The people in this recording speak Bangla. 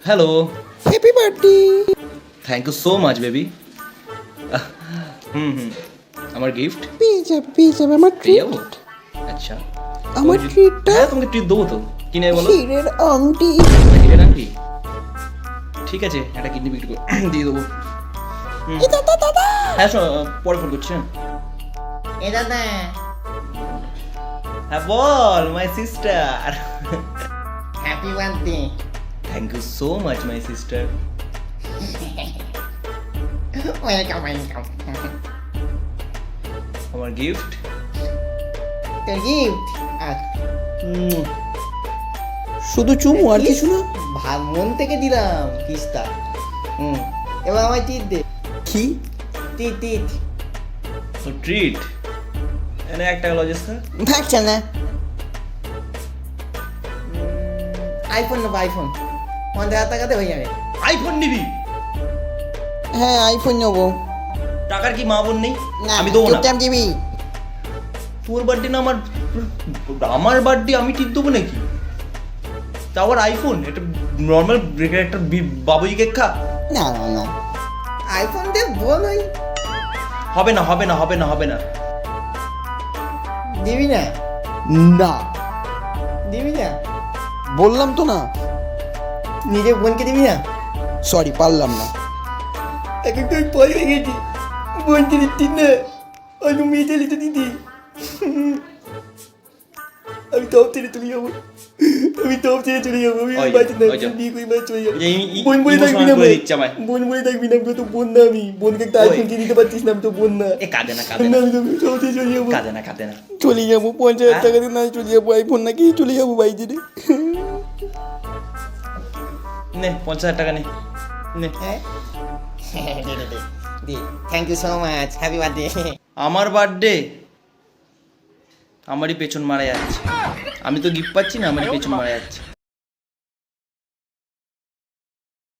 Hello. Happy birthday. Thank you so much baby. Hmm hmm আমার গিফট পেয়ে যাবে আমার পেয়ে ট্রিট। যাবো? আচ্ছা আমার ট্রিটটা হ্যাঁ তোমাকে ট্রিট দেবো তো, কিনে বলো। হিরের আংটি। হিরের আংটি? ঠিক আছে, একটা কিডনি বিক্রি করে দিয়ে দেবো। হুম। হ্যাঁ পরে ফোন করছি। এ দাদা হ্যাঁ বল my sister. Happy birthday. Thank you so much my sister. Welcome welcome. আমার গিফট। তোর গিফট আর শুধু চুমু আর কিছু না? মন থেকে দিলাম কিসটা। এবার আমায় টিট দে। কি? টিট টিট। তো ট্রিট এনে একটা লজেস খা। থাকছে না। আইফোন নেবো আইফোন, 50,000 টাকাতে হয়ে যাবে। আইফোন নিবি? হ্যাঁ আইফোন নেবো। টাকার কি মা বোন নেই? না আমি দেবো না। চুপচাপ দিবি। তোর বার্থডে না আমার বার্থডে আমি ঠিক দেবো নাকি? তা আবার আইফোন? এটা নর্মাল একটা বাবুই কেক খা। না না না আইফোন দে বলই। হবে না হবে না হবে না হবে না। দিবি না? না দিবি না? বললাম তো না। নিজের বোনকে দিবি না? সরি পারলাম না। এখন তো আমি পরে হয়ে গেছি, বোনকে দিচ্ছি না, অন্য মেয়েতে লিখে দিদি। আমি টপ ছেড়ে চলে যাবো, আমি টপ ছেড়ে চলে যাবো, আমি ওই, বাড়িতে না ওই যা। বিয়ে করে বাড়ি চলে যাবো। এই বোন বলে থাকবি না, emotional করে দিচ্ছে আমায়। বোন বলে থাকবি না, আমি তো বোন না, আমি বোনকে একটা ওই। আইফোন কিনে দিতে পারছিস না, আমি তো বোন না। এ কাঁদে না না, কাঁদে না আমি তো টপ ছেড়ে চলে যাবো, কাঁদে না কাঁদে না। চলে যাবো 50,000 হ্যাঁ? টাকা দিয়ে না চলে যাবো, আইফোন না কি চলে যাবো বাড়িতে রে। নে 50,000 টাকা নে নে। হ্যাঁ দে দে দে দে, thank you so much, happy birthday. আমার বার্থডে আমারই পেছন মারা যাচ্ছে। আমি তো গিফট পাচ্ছি না, আমারই পেছন মারা যাচ্ছে।